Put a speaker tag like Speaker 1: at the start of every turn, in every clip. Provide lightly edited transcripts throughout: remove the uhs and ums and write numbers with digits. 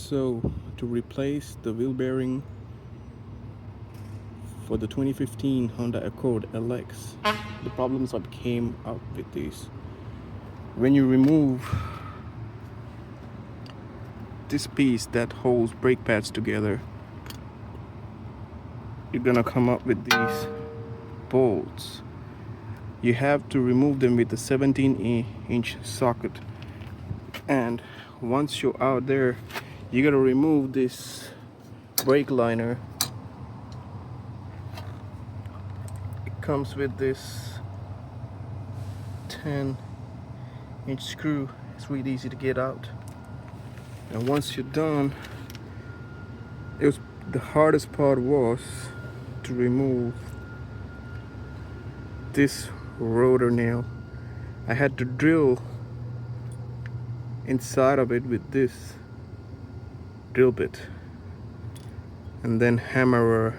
Speaker 1: So to replace the wheel bearing for the 2015 Honda Accord LX, the problems that came up with this: when you remove this piece that holds brake pads together, you're gonna come up with these bolts. You have to remove them with a 17-inch socket, and once you're out there, you gotta remove this brake liner. It comes with this 10-inch screw. It's really easy to get out, and once you're done, the hardest part was to remove this rotor nail. I had to drill inside of it with this drill bit and then hammer a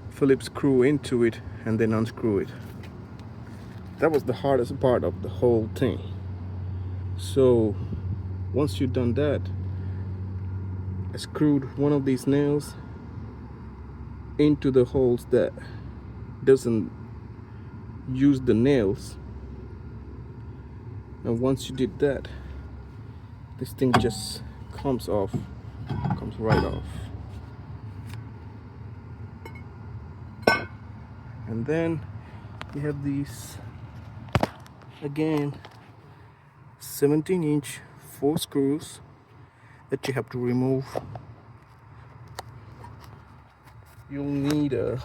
Speaker 1: Phillips screw into it and then unscrew it. That was the hardest part of the whole thing. So once you've done that, I screwed one of these nails into the holes that doesn't use the nails, and once you did that, this thing just comes right off. And then you have these, again, 17-inch 4 screws that you have to remove. You'll need a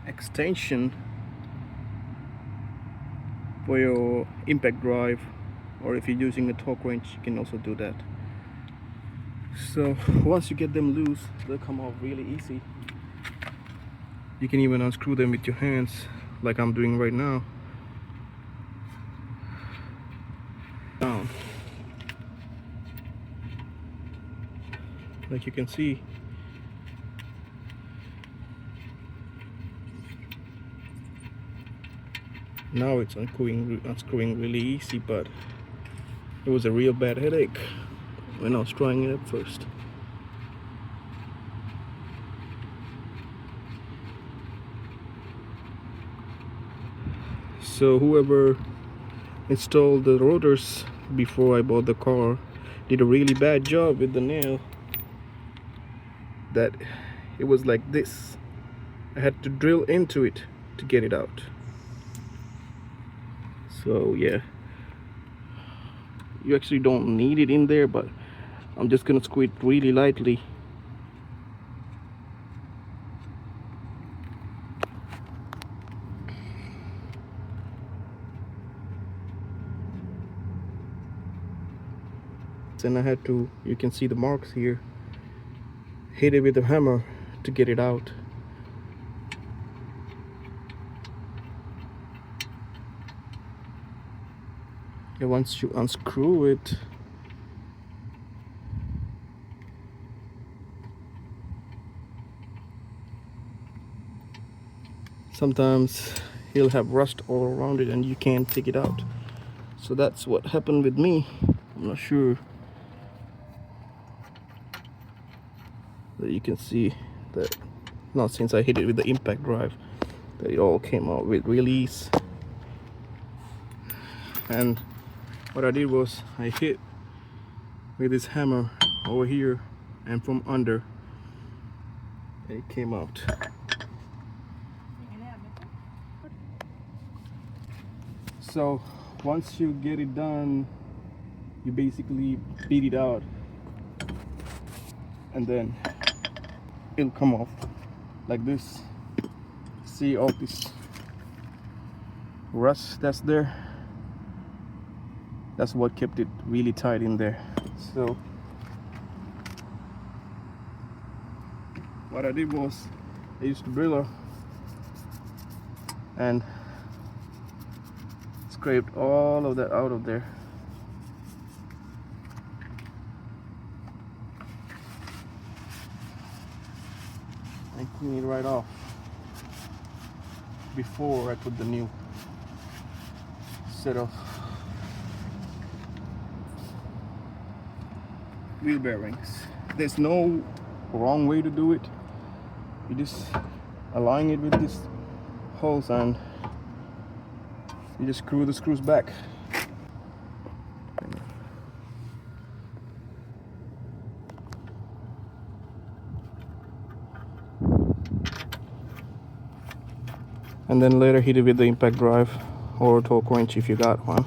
Speaker 1: extension for your impact drive, or if you're using a torque wrench, you can also do that. So once you get them loose, they'll come off really easy. You can even unscrew them with your hands, like I'm doing right now. Down. Like you can see, now it's unscrewing really easy, but it was a real bad headache when I was trying it at first. So whoever installed the rotors before I bought the car did a really bad job with the nail. That it was like this. I had to drill into it to get it out. So yeah, you actually don't need it in there, but I'm just gonna squeeze it really lightly. And I had to, you can see the marks here, hit it with a hammer to get it out. And once you unscrew it, sometimes he'll have rust all around it and you can't take it out. So that's what happened with me. I'm not sure that you can see that, not since I hit it with the impact drive, that it all came out with release. And what I did was I hit with this hammer over here and from under, and it came out. So once you get it done, you basically beat it out and then it'll come off like this. See all this rust that's there? That's what kept it really tight in there. So what I did was I used a driller and scraped all of that out of there. And clean it right off before I put the new set of wheel bearings. There's no wrong way to do it. You just align it with this holes and you just screw the screws back. And then later hit it with the impact drive or torque wrench if you got one.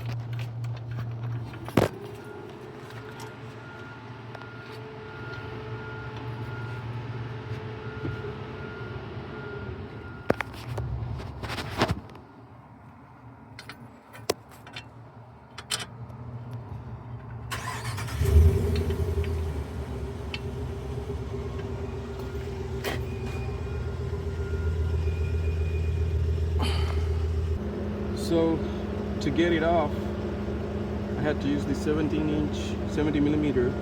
Speaker 1: So to get it off, I had to use the 70 millimeter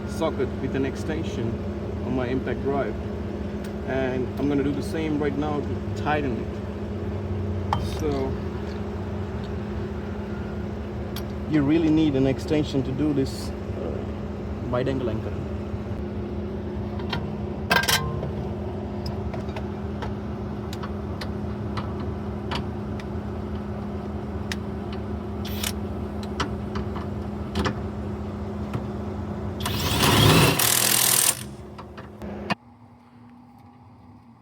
Speaker 1: socket with an extension on my impact drive, and I'm gonna do the same right now to tighten it. So you really need an extension to do this wide angle anchor.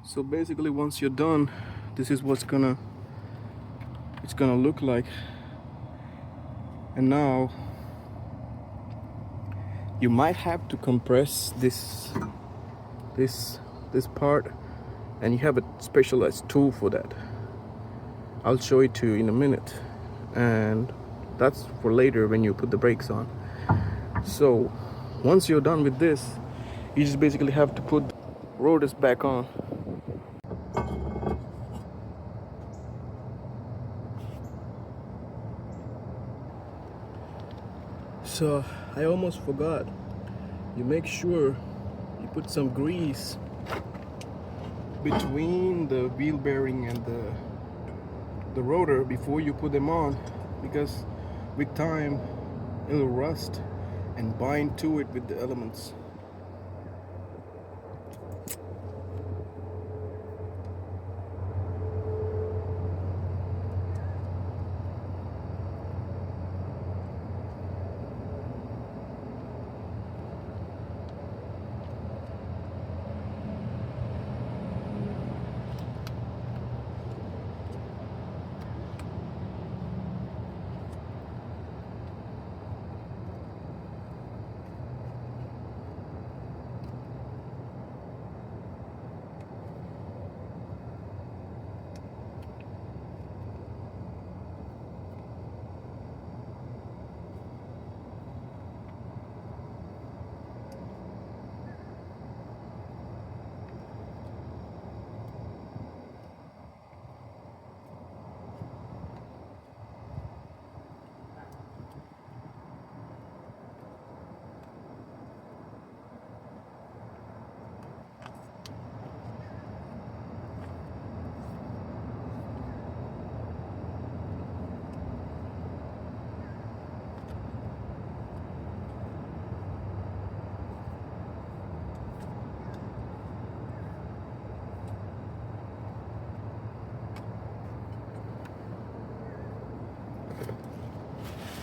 Speaker 1: So basically, once you're done, this is what's gonna look like. And now you might have to compress this part, and you have a specialized tool for that. I'll show it to you in a minute, and that's for later when you put the brakes on. So once you're done with this, you just basically have to put rotors back on. So I almost forgot, you make sure you put some grease between the wheel bearing and the rotor before you put them on, because with time it'll rust and bind to it with the elements.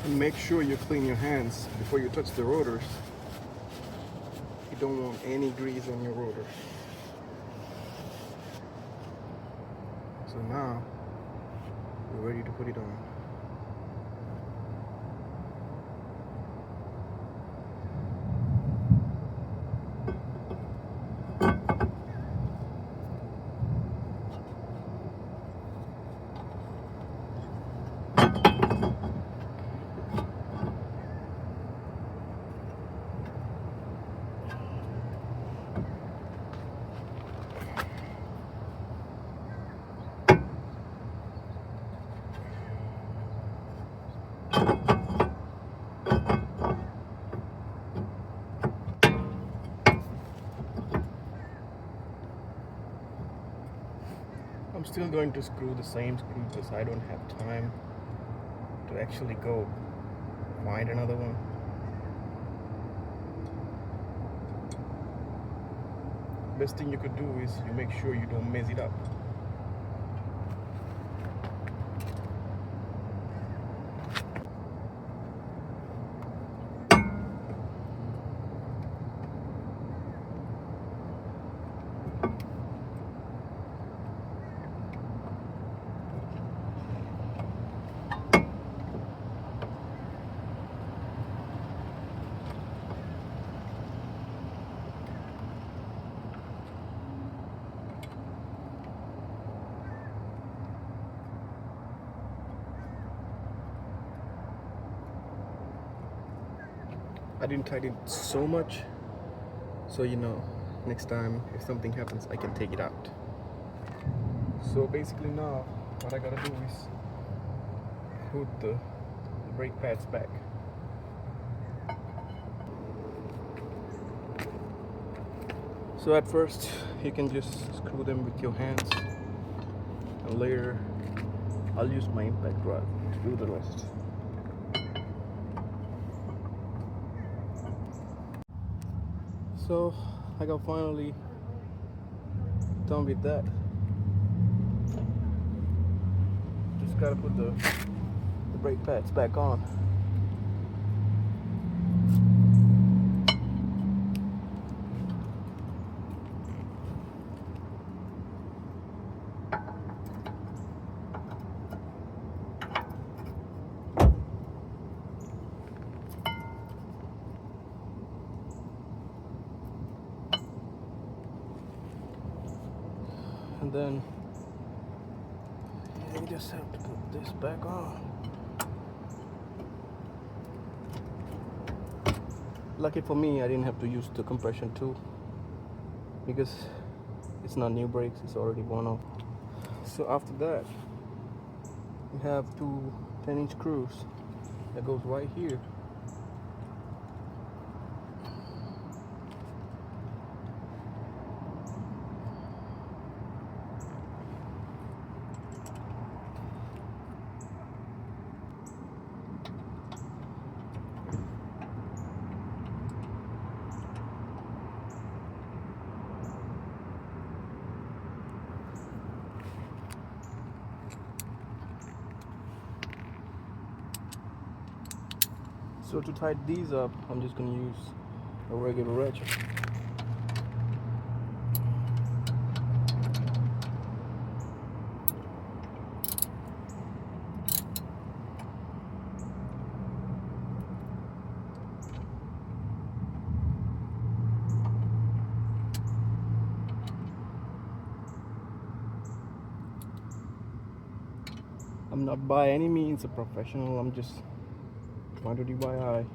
Speaker 1: And make sure you clean your hands before you touch the rotors. You don't want any grease on your rotor. So now we're ready to put it on. I'm still going to screw the same screw because I don't have time to actually go find another one. best thing you could do is you make sure you don't mess it up. I didn't tighten it so much, so next time if something happens I can take it out. So basically now what I gotta do is put the brake pads back. So at first you can just screw them with your hands, and later I'll use my impact rod to do the rest. So I got finally done with that. Just gotta put the brake pads back on. And then you just have to put this back on. Lucky for me, I didn't have to use the compression tool because it's not new brakes, it's already worn off. So after that, we have two 10-inch screws that goes right here. So to tighten these up, I'm just going to use a regular ratchet. I'm not by any means a professional, I'm just trying to do by eye.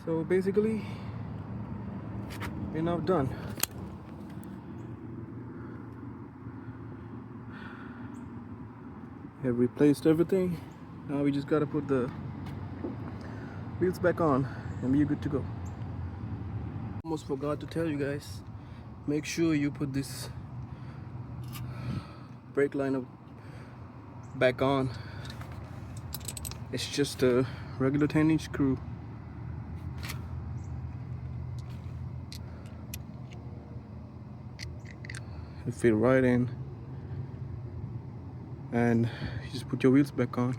Speaker 1: So basically, we're now done. We have replaced everything. Now we just gotta put the wheels back on and we're good to go. Almost forgot to tell you guys, make sure you put this brake liner back on. It's just a regular 10-inch screw. it fit right in, and you just put your wheels back on.